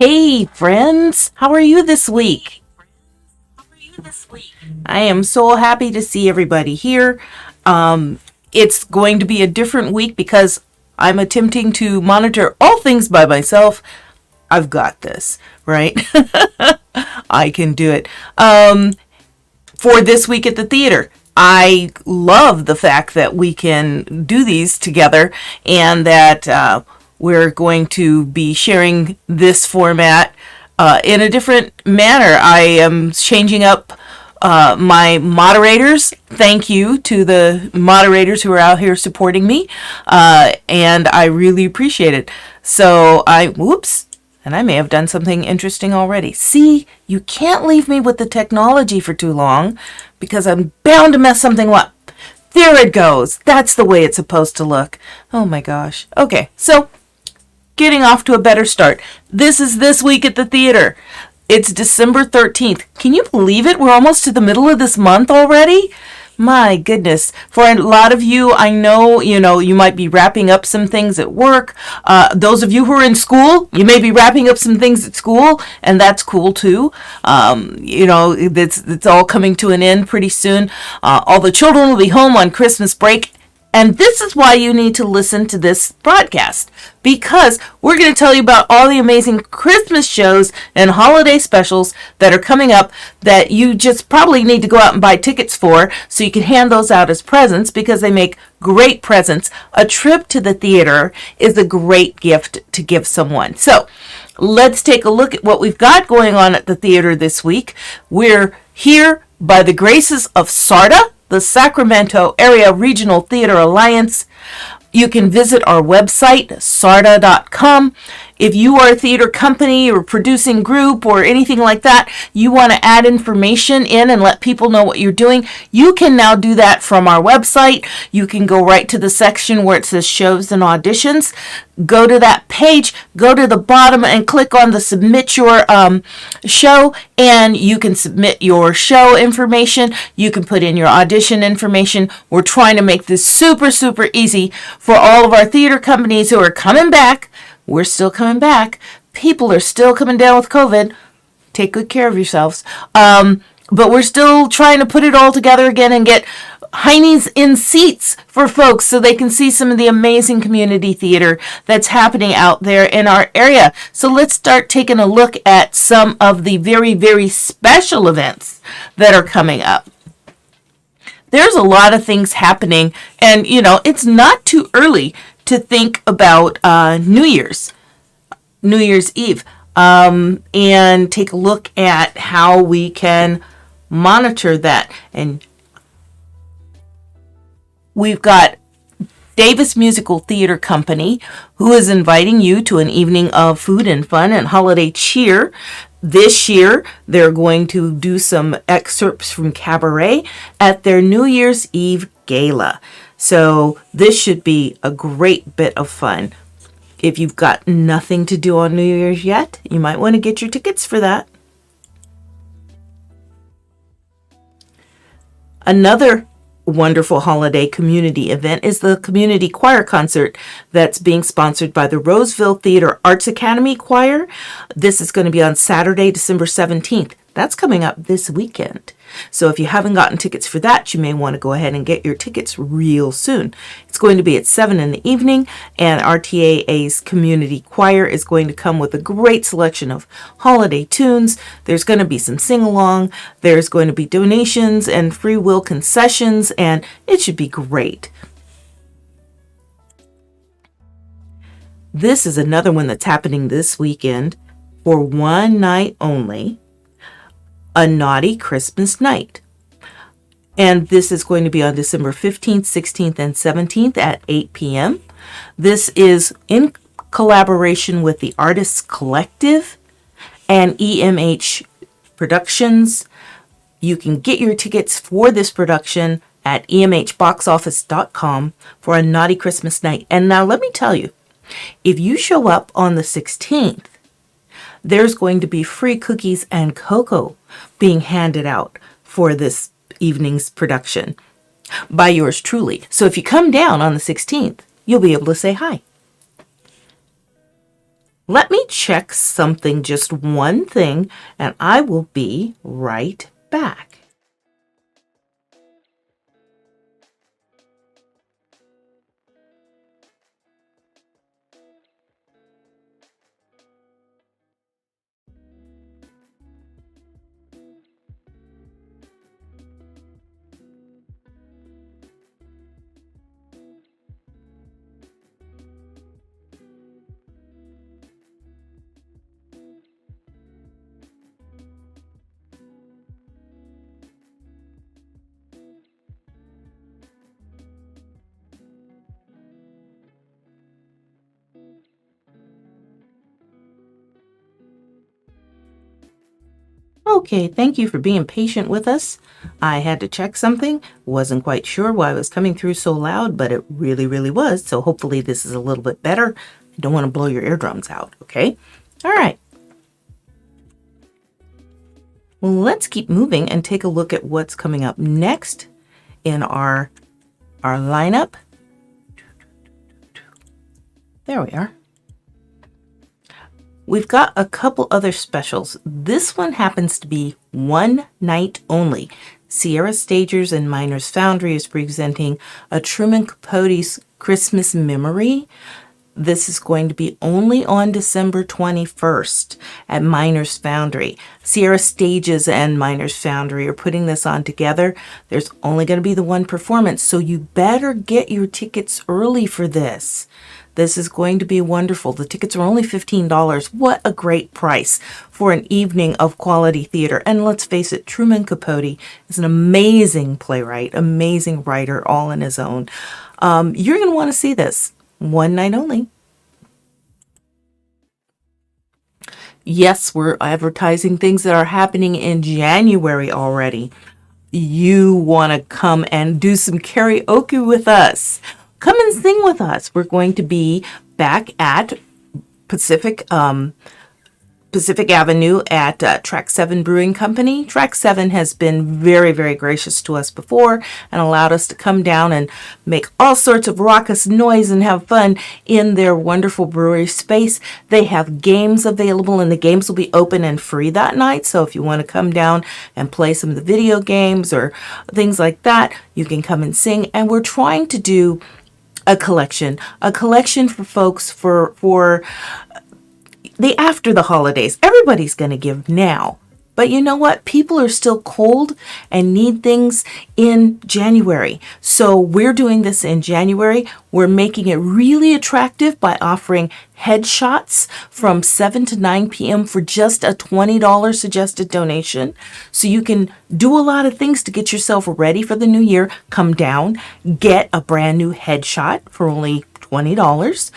Hey friends, how are you this week? I am so happy to see everybody here. It's going to be a different week because I'm attempting to monitor all things by myself. I've got this, right? I can do it. For this week at the theater, I love the fact that we can do these together and that we're going to be sharing this format in a different manner. I am changing up my moderators. Thank you to the moderators who are out here supporting me, and I really appreciate it. So and I may have done something interesting already. See, you can't leave me with the technology for too long because I'm bound to mess something up. There it goes. That's the way it's supposed to look. Oh my gosh. Okay, so getting off to a better start. This is This Week at the Theater. It's December 13th. Can you believe it? We're almost to the middle of this month already. My goodness. For a lot of you, I know, you might be wrapping up some things at work. Those of you who are in school, you may be wrapping up some things at school, and that's cool too. It's all coming to an end pretty soon. All the children will be home on Christmas break. And this is why you need to listen to this broadcast, because we're going to tell you about all the amazing Christmas shows and holiday specials that are coming up that you just probably need to go out and buy tickets for so you can hand those out as presents because they make great presents. A trip to the theater is a great gift to give someone. So let's take a look at what we've got going on at the theater this week. We're here by the graces of SARTA, the Sacramento Area Regional Theater Alliance. You can visit our website, sarda.com. If you are a theater company or producing group or anything like that, you want to add information in and let people know what you're doing, you can now do that from our website. You can go right to the section where it says shows and auditions. Go to that page, go to the bottom and click on the submit your show, and you can submit your show information. You can put in your audition information. We're trying to make this super, super easy for all of our theater companies who are coming back. We're still coming back. People are still coming down with COVID. Take good care of yourselves. But we're still trying to put it all together again and get heinies in seats for folks so they can see some of the amazing community theater that's happening out there in our area. So let's start taking a look at some of the very, very special events that are coming up. There's a lot of things happening, and it's not too early to think about New Year's Eve, and take a look at how we can monitor that. And we've got Davis Musical Theater Company, who is inviting you to an evening of food and fun and holiday cheer. This year, they're going to do some excerpts from Cabaret at their New Year's Eve gala. So this should be a great bit of fun. If you've got nothing to do on New Year's yet, you might want to get your tickets for that. Another wonderful holiday community event is the community choir concert that's being sponsored by the Roseville Theater Arts Academy Choir. This is going to be on Saturday, December 17th. That's coming up this weekend. So if you haven't gotten tickets for that, you may want to go ahead and get your tickets real soon. It's going to be at 7 in the evening, and RTAA's community choir is going to come with a great selection of holiday tunes. There's going to be some sing-along. There's going to be donations and free will concessions, and it should be great. This is another one that's happening this weekend for one night only. A Naughty Christmas Night. And this is going to be on December 15th, 16th, and 17th at 8 p.m. This is in collaboration with the Artists Collective and EMH Productions. You can get your tickets for this production at emhboxoffice.com for A Naughty Christmas Night. And now let me tell you, if you show up on the 16th, there's going to be free cookies and cocoa being handed out for this evening's production by yours truly. So if you come down on the 16th, you'll be able to say hi. Let me check something, just one thing, and I will be right back. Okay, thank you for being patient with us. I had to check something. Wasn't quite sure why it was coming through so loud, but it really, really was. So hopefully this is a little bit better. I don't want to blow your eardrums out, okay? All right. Well, let's keep moving and take a look at what's coming up next in our lineup. There we are. We've got a couple other specials. This one happens to be one night only. Sierra Stagers and Miners Foundry is presenting a Truman Capote's Christmas Memory. This is going to be only on December 21st at Miners Foundry. Sierra Stages and Miners Foundry are putting this on together. There's only going to be the one performance, so you better get your tickets early for this. This is going to be wonderful. The tickets are only $15. What a great price for an evening of quality theater. And let's face it, Truman Capote is an amazing playwright, amazing writer, all in his own. You're going to want to see this. One night only. Yes, we're advertising things that are happening in January already. You want to come and do some karaoke with us. Come and sing with us. We're going to be back at Pacific Avenue at Track 7 Brewing Company. Track 7 has been very, very gracious to us before and allowed us to come down and make all sorts of raucous noise and have fun in their wonderful brewery space. They have games available, and the games will be open and free that night. So if you want to come down and play some of the video games or things like that, you can come and sing. And we're trying to do a collection for folks for the after the holidays. Everybody's going to give now. But you know what? People are still cold and need things in January. So we're doing this in January. We're making it really attractive by offering headshots from 7 to 9 p.m. for just a $20 suggested donation. So you can do a lot of things to get yourself ready for the new year. Come down, get a brand new headshot for only $20.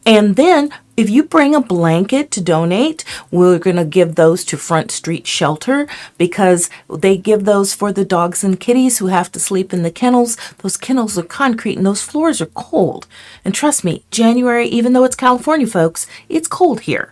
And then if you bring a blanket to donate, we're going to give those to Front Street Shelter because they give those for the dogs and kitties who have to sleep in the kennels. Those kennels are concrete and those floors are cold. And trust me, January, even though it's California, folks, it's cold here.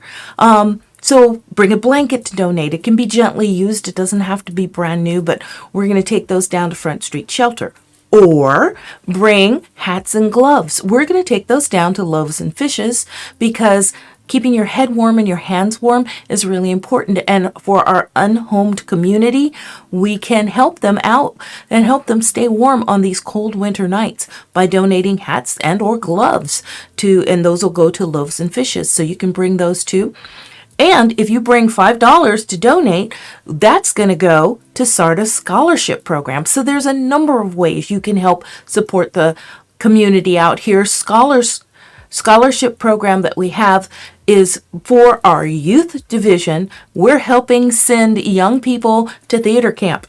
So bring a blanket to donate. It can be gently used. It doesn't have to be brand new, but we're going to take those down to Front Street Shelter. Or bring hats and gloves. We're going to take those down to Loaves and Fishes because keeping your head warm and your hands warm is really important. And for our unhomed community, we can help them out and help them stay warm on these cold winter nights by donating hats and or gloves and those will go to Loaves and Fishes. So you can bring those too. And if you bring $5 to donate, that's going to go to SARDA's scholarship program. So there's a number of ways you can help support the community out here. Scholarship program that we have is for our youth division. We're helping send young people to theater camp.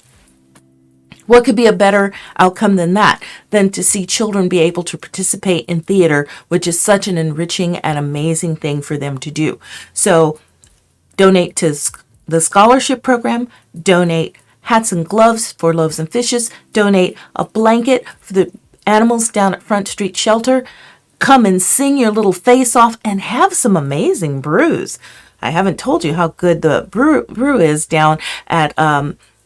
What could be a better outcome than that, than to see children be able to participate in theater, which is such an enriching and amazing thing for them to do. So donate to the scholarship program, donate hats and gloves for Loaves and Fishes, donate a blanket for the animals down at Front Street Shelter. Come and sing your little face off and have some amazing brews. I haven't told you how good the brew is down at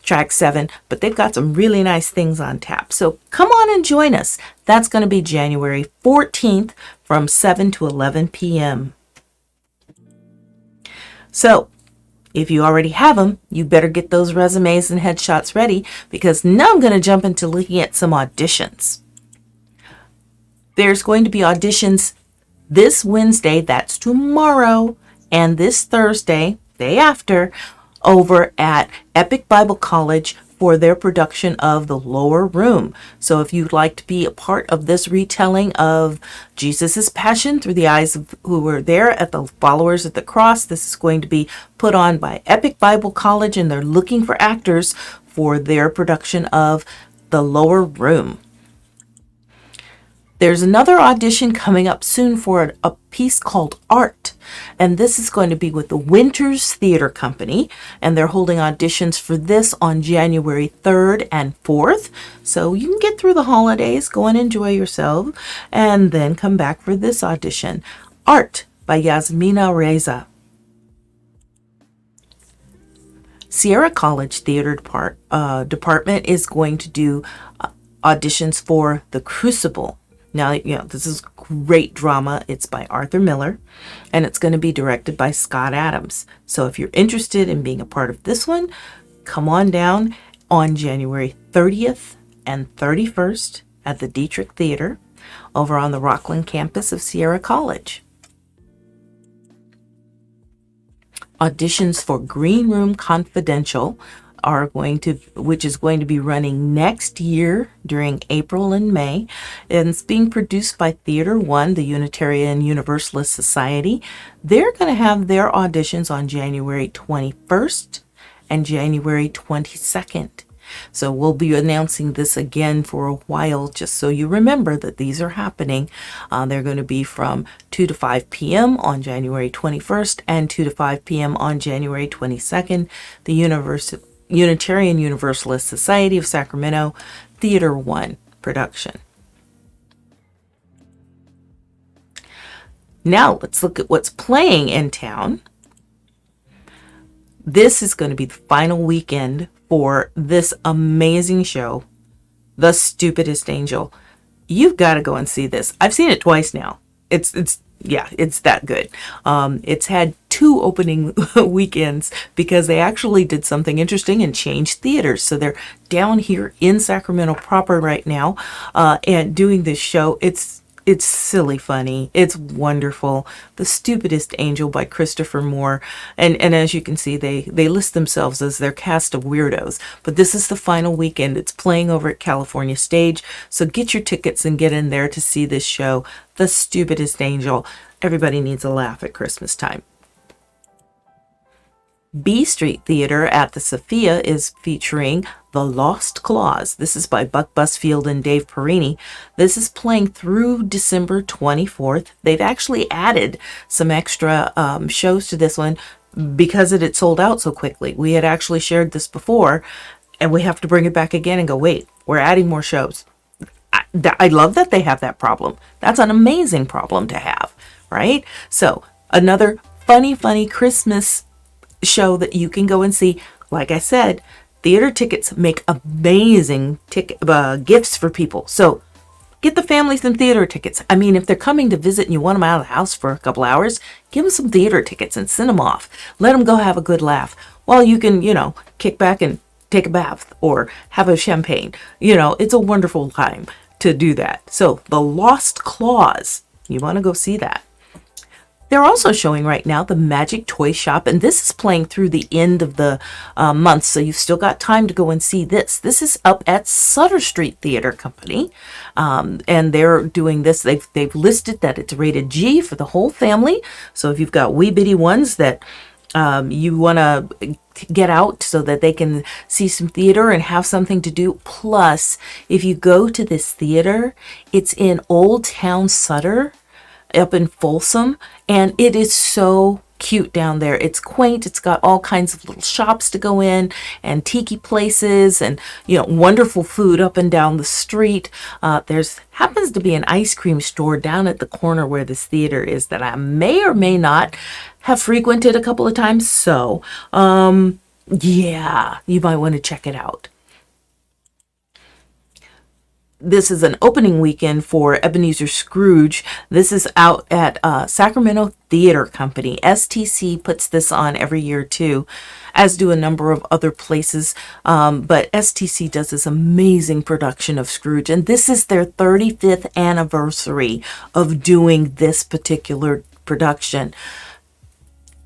Track 7, but they've got some really nice things on tap. So come on and join us. That's going to be January 14th from 7 to 11 p.m. So if you already have them, you better get those resumes and headshots ready, because now I'm going to jump into looking at some auditions. There's going to be auditions this Wednesday, that's tomorrow, and this Thursday, day after, over at Epic Bible College for their production of The Lower Room. So if you'd like to be a part of this retelling of Jesus' passion through the eyes of who were there at the followers at the cross, this is going to be put on by Epic Bible College, and they're looking for actors for their production of The Lower Room. There's another audition coming up soon for a piece called Art, and this is going to be with the Winters Theater Company, and they're holding auditions for this on January 3rd and 4th. So you can get through the holidays, go and enjoy yourself, and then come back for this audition. Art by Yasmina Reza. Sierra College Theater Department is going to do auditions for The Crucible. Now, this is great drama. It's by Arthur Miller, and it's going to be directed by Scott Adams. So if you're interested in being a part of this one, come on down on January 30th and 31st at the Dietrich Theater over on the Rockland campus of Sierra College. Auditions for Green Room Confidential which is going to be running next year during April and May, and it's being produced by Theater One, the Unitarian Universalist Society. They're going to have their auditions on January 21st and January 22nd. So we'll be announcing this again for a while, just so you remember that these are happening. They're going to be from 2 to 5 p.m. on January 21st and 2 to 5 p.m. on January 22nd. The Unitarian Universalist Society of Sacramento, Theater One production. Now let's look at what's playing in town. This is going to be the final weekend for this amazing show, The Stupidest Angel. You've got to go and see this. I've seen it twice now. It's that good. It's had 2 opening weekends because they actually did something interesting and changed theaters. So they're down here in Sacramento proper right now, and doing this show. It's silly funny. It's wonderful. The Stupidest Angel by Christopher Moore. And as you can see, they list themselves as their cast of weirdos. But this is the final weekend. It's playing over at California Stage. So get your tickets and get in there to see this show, The Stupidest Angel. Everybody needs a laugh at Christmas time. B Street Theater at the Sophia is featuring The Lost Clause. This is by Buck Busfield and Dave Perini. This is playing through December 24th. They've actually added some extra shows to this one because it had sold out so quickly. We had actually shared this before, and we have to bring it back again and go, wait, we're adding more shows. I love that they have that problem. That's an amazing problem to have, right? So another funny Christmas show that you can go and see. Like I said, theater tickets make amazing gifts for people. So get the family some theater tickets. I mean, if they're coming to visit and you want them out of the house for a couple hours, give them some theater tickets and send them off. Let them go have a good laugh while you can, kick back and take a bath or have a champagne. It's a wonderful time to do that. So The Lost Clause, you want to go see that. They're also showing right now The Magic Toy Shop, and this is playing through the end of the month, so you've still got time to go and see this. This is up at Sutter Street Theater Company, and they're doing this. They've listed that it's rated G for the whole family, so if you've got wee bitty ones that you want to get out so that they can see some theater and have something to do. Plus, if you go to this theater, it's in Old Town Sutter, up in Folsom, and it is so cute down there. It's quaint. It's got all kinds of little shops to go in and tiki places and wonderful food up and down the street. There's happens to be an ice cream store down at the corner where this theater is that I may or may not have frequented a couple of times. So you might want to check it out. this is an opening weekend for Ebenezer Scrooge. This is out at Sacramento Theater Company. STC puts this on every year too, as do a number of other places. But STC does this amazing production of Scrooge, and this is their 35th anniversary of doing this particular production.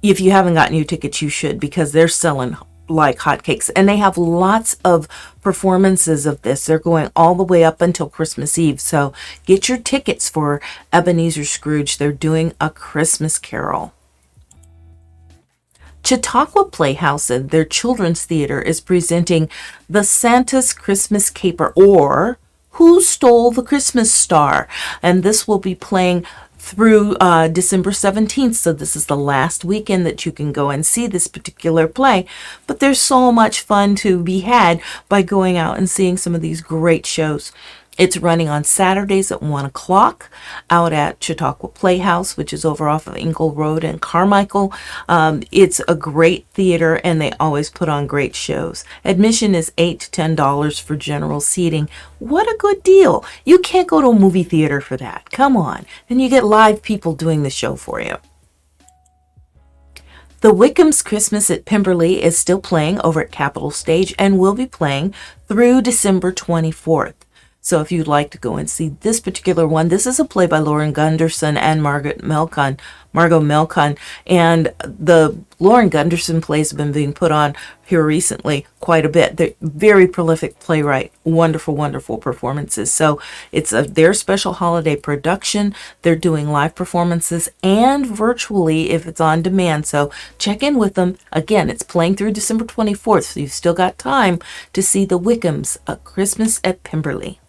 If you haven't gotten your tickets, you should, because they're selling like hotcakes, and they have lots of performances of this. They're going all the way up until Christmas Eve, so get your tickets for Ebenezer Scrooge. They're doing A Christmas Carol. Chautauqua Playhouse and their children's theater is presenting The Santa's Christmas Caper, or Who Stole the Christmas Star? And this will be playing through December 17th. So this is the last weekend that you can go and see this particular play. But there's so much fun to be had by going out and seeing some of these great shows. It's running on Saturdays at 1 o'clock out at Chautauqua Playhouse, which is over off of Ingle Road in Carmichael. It's a great theater, and they always put on great shows. Admission is $8 to $10 for general seating. What a good deal. You can't go to a movie theater for that. Come on. And you get live people doing the show for you. The Wickham's Christmas at Pemberley is still playing over at Capitol Stage and will be playing through December 24th. So if you'd like to go and see this particular one, this is a play by Lauren Gunderson and Margot Melkon. And the Lauren Gunderson plays have been being put on here recently quite a bit. They're very prolific playwright, wonderful, wonderful performances. So it's their special holiday production. They're doing live performances and virtually if it's on demand. So check in with them. Again, it's playing through December 24th, so you've still got time to see the Wickham's A Christmas at Pemberley.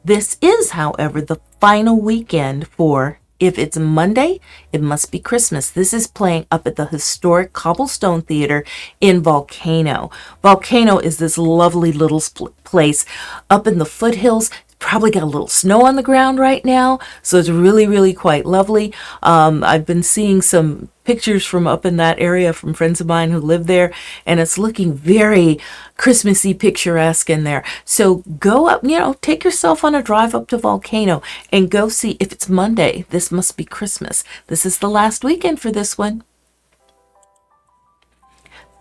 This is, however, the final weekend for If It's Monday, It Must Be Christmas. This is playing up at the historic Cobblestone Theater in Volcano. Volcano is this lovely little place up in the foothills. Probably got a little snow on the ground right now, so it's really, really quite lovely. I've been seeing some pictures from up in that area from friends of mine who live there, and it's looking very Christmassy, picturesque in there. So go up, take yourself on a drive up to Volcano and go see If It's Monday, This Must Be Christmas. This is the last weekend for this one.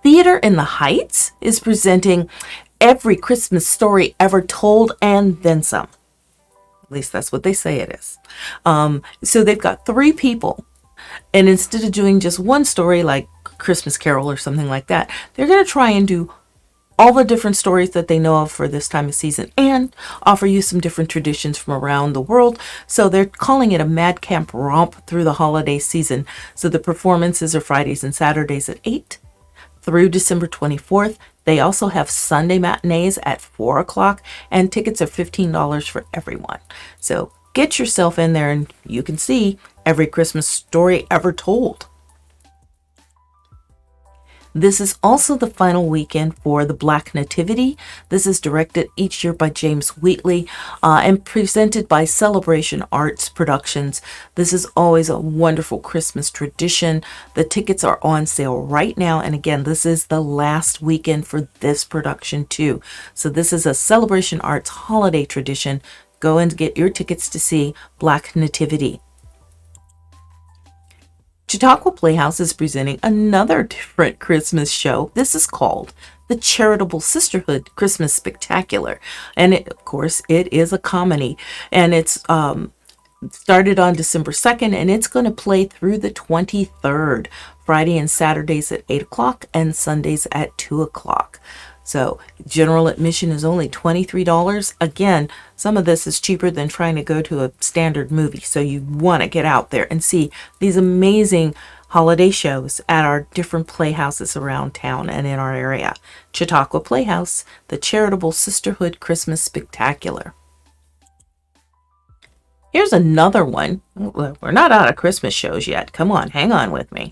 Theater in the Heights is presenting Every Christmas Story Ever Told and Then Some. At least that's what they say it is. So they've got 3 people. And instead of doing just one story like Christmas Carol or something like that, they're going to try and do all the different stories that they know of for this time of season and offer you some different traditions from around the world. So they're calling it a Mad Camp Romp through the holiday season. So the performances are Fridays and Saturdays at 8 through December 24th. They also have Sunday matinees at 4 o'clock, and tickets are $15 for everyone. So get yourself in there and you can see Every Christmas Story Ever Told. This is also the final weekend for the Black Nativity. This is directed each year by James Wheatley and presented by Celebration Arts Productions. This is always a wonderful Christmas tradition. The tickets are on sale right now. And again, this is the last weekend for this production too. So this is a Celebration Arts holiday tradition. Go and get your tickets to see Black Nativity. Chautauqua Playhouse is presenting another different Christmas show. This is called The Charitable Sisterhood Christmas Spectacular. And of course, it is a comedy. And it's started on December 2nd, and it's going to play through the 23rd, Friday and Saturdays at 8 o'clock and Sundays at 2 o'clock. So general admission is only $23. Again, some of this is cheaper than trying to go to a standard movie. So you want to get out there and see these amazing holiday shows at our different playhouses around town and in our area. Chautauqua Playhouse, the Charitable Sisterhood Christmas Spectacular. Here's another one. We're not out of Christmas shows yet. Come on, hang on with me.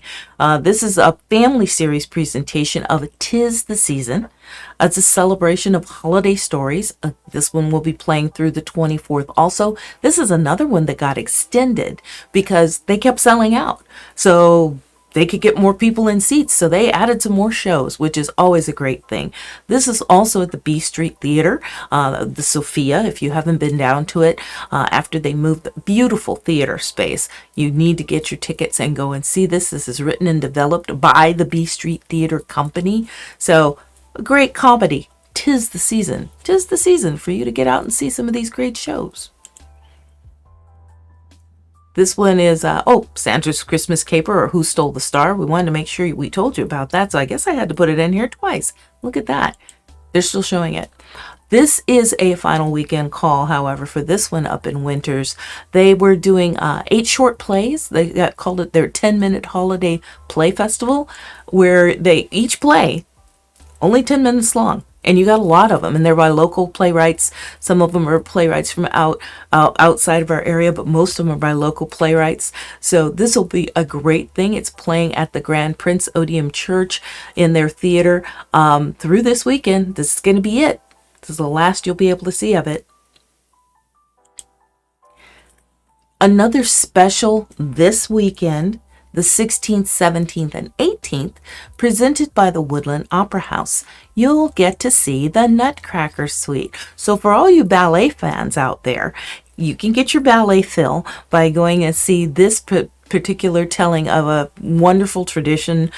This is a family series presentation of 'Tis the Season. It's a celebration of holiday stories. This one will be playing through the 24th also. This is another one that got extended because they kept selling out. So they could get more people in seats, so they added some more shows, which is always a great thing. This is also at the B Street Theater, the Sophia. If you haven't been down to it, after they moved the beautiful theater space, you need to get your tickets and go and see this. This is written and developed by the B Street Theater Company. So, a great comedy. 'Tis the season. 'Tis the season for you to get out and see some of these great shows. This one is, Santa's Christmas Caper, or Who Stole the Star. We wanted to make sure we told you about that, so I guess I had to put it in here twice. Look at that. They're still showing it. This is a final weekend call, however, for this one up in Winters. They were doing 8 short plays. They called it their 10-minute holiday play festival, where they each play only 10 minutes long. And you got a lot of them, and they're by local playwrights. Some of them are playwrights from outside of our area, but most of them are by local playwrights. So this will be a great thing. It's playing at the Grand Prince Odeum Church in their theater through this weekend. This is going to be it. This is the last you'll be able to see of it. Another special this weekend, the 16th, 17th, and 18th, presented by the Woodland Opera House. You'll get to see the Nutcracker Suite. So for all you ballet fans out there, you can get your ballet fill by going and see this particular telling of a wonderful tradition,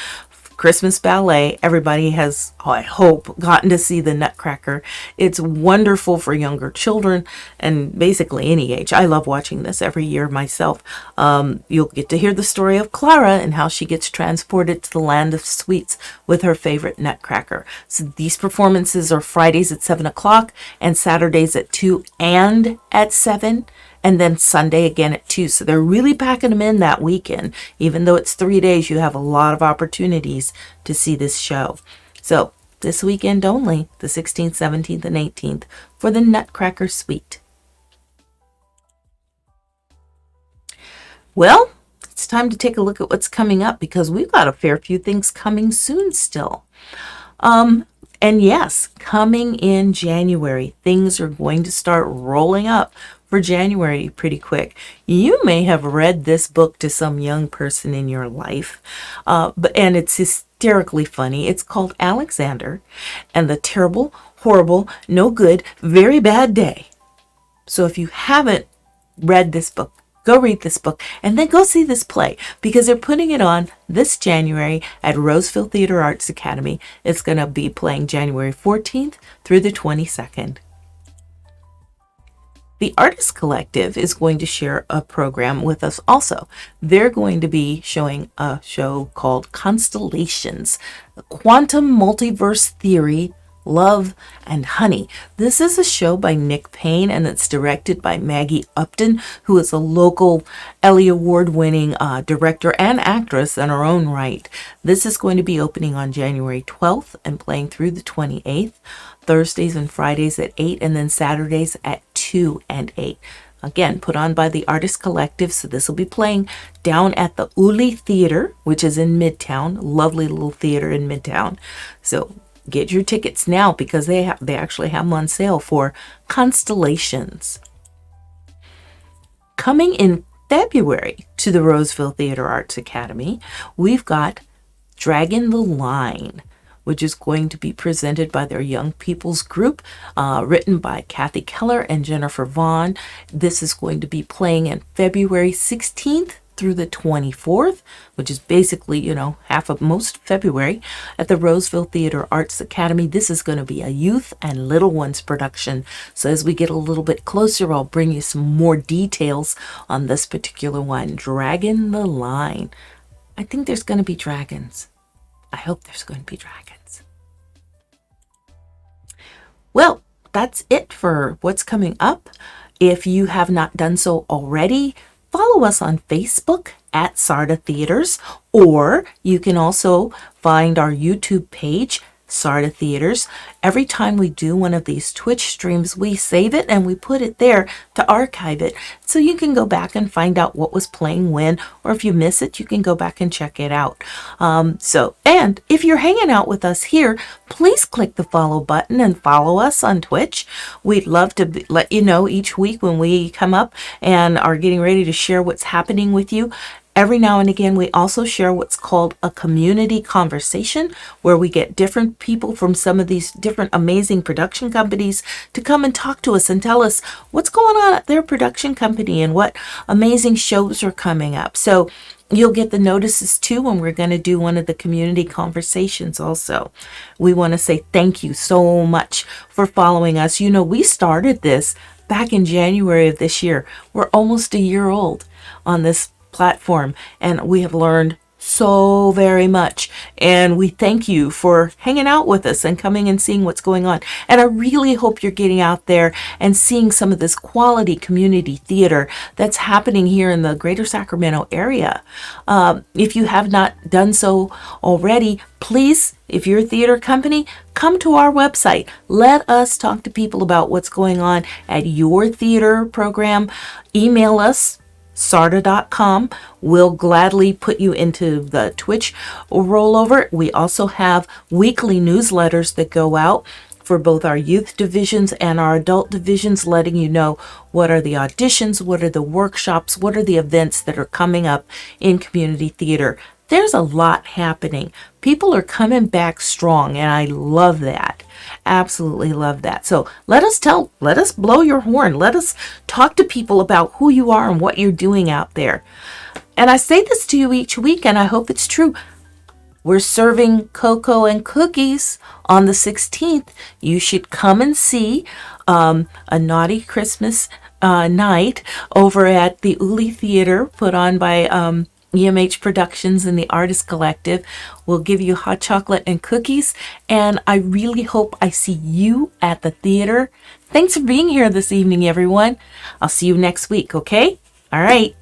Christmas ballet. Everybody has, I hope, gotten to see the Nutcracker. It's wonderful for younger children and basically any age. I love watching this every year myself. You'll get to hear the story of Clara and how she gets transported to the land of sweets with her favorite Nutcracker. So these performances are Fridays at 7 o'clock and Saturdays at 2 and at 7. And then Sunday again at 2. So they're really packing them in that weekend. Even though it's 3 days, you have a lot of opportunities to see this show. So this weekend only, the 16th, 17th, and 18th, for the Nutcracker Suite. Well, it's time to take a look at what's coming up, because we've got a fair few things coming soon still. And yes, coming in January, things are going to start rolling up for January pretty quick. You may have read this book to some young person in your life, and it's hysterically funny. It's called Alexander and the Terrible, Horrible, No Good, Very Bad Day. So if you haven't read this book, go read this book and then go see this play, because they're putting it on this January at Roseville Theater Arts Academy. It's going to be playing January 14th through the 22nd. The Artist Collective is going to share a program with us also. They're going to be showing a show called Constellations, Quantum Multiverse Theory, Love, and Honey. This is a show by Nick Payne, and it's directed by Maggie Upton, who is a local Ellie Award-winning director and actress in her own right. This is going to be opening on January 12th and playing through the 28th, Thursdays and Fridays at 8, and then Saturdays at 2 and 8. Again, put on by the Artist Collective, so this will be playing down at the Uli Theater, which is in Midtown. Lovely little theater in Midtown. So get your tickets now, because they actually have them on sale for Constellations. Coming in February to the Roseville Theater Arts Academy, we've got Dragon the Line, which is going to be presented by their Young People's Group, written by Kathy Keller and Jennifer Vaughn. This is going to be playing in February 16th through the 24th, which is basically, half of most February, at the Roseville Theater Arts Academy. This is going to be a youth and little ones production. So as we get a little bit closer, I'll bring you some more details on this particular one. Dragon the Line. I think there's going to be dragons. I hope there's going to be dragons. Well, that's it for what's coming up. If you have not done so already, follow us on Facebook at Sarda Theaters, or you can also find our YouTube page, Sarda Theaters. Every time we do one of these Twitch streams, we save it and we put it there to archive it, so you can go back and find out what was playing when, or if you miss it, you can go back and check it out. And if you're hanging out with us here, please click the follow button and follow us on Twitch. We'd love to let you know each week when we come up and are getting ready to share what's happening with you. Every now and again, we also share what's called a community conversation, where we get different people from some of these different amazing production companies to come and talk to us and tell us what's going on at their production company and what amazing shows are coming up. So you'll get the notices too when we're going to do one of the community conversations also. We want to say thank you so much for following us. You know, we started this back in January of this year. We're almost a year old on this platform, and we have learned so very much, and we thank you for hanging out with us and coming and seeing what's going on. And I really hope you're getting out there and seeing some of this quality community theater that's happening here in the greater Sacramento area. If you have not done so already, please, if you're a theater company, come to our website. Let us talk to people about what's going on at your theater program. Email us sarda.com. We'll gladly put you into the Twitch rollover. We also have weekly newsletters that go out for both our youth divisions and our adult divisions, letting you know what are the auditions, what are the workshops, what are the events that are coming up in community theater. There's a lot happening. People are coming back strong, and I love that. Absolutely love that. So let us blow your horn. Let us talk to people about who you are and what you're doing out there. And I say this to you each week, and I hope it's true. We're serving cocoa and cookies on the 16th. You should come and see a naughty Christmas night over at the Uli Theater, put on by EMH Productions and the Artist Collective. Will give you hot chocolate and cookies, and I really hope I see you at the theater. Thanks for being here this evening, everyone. I'll see you next week, okay? All right.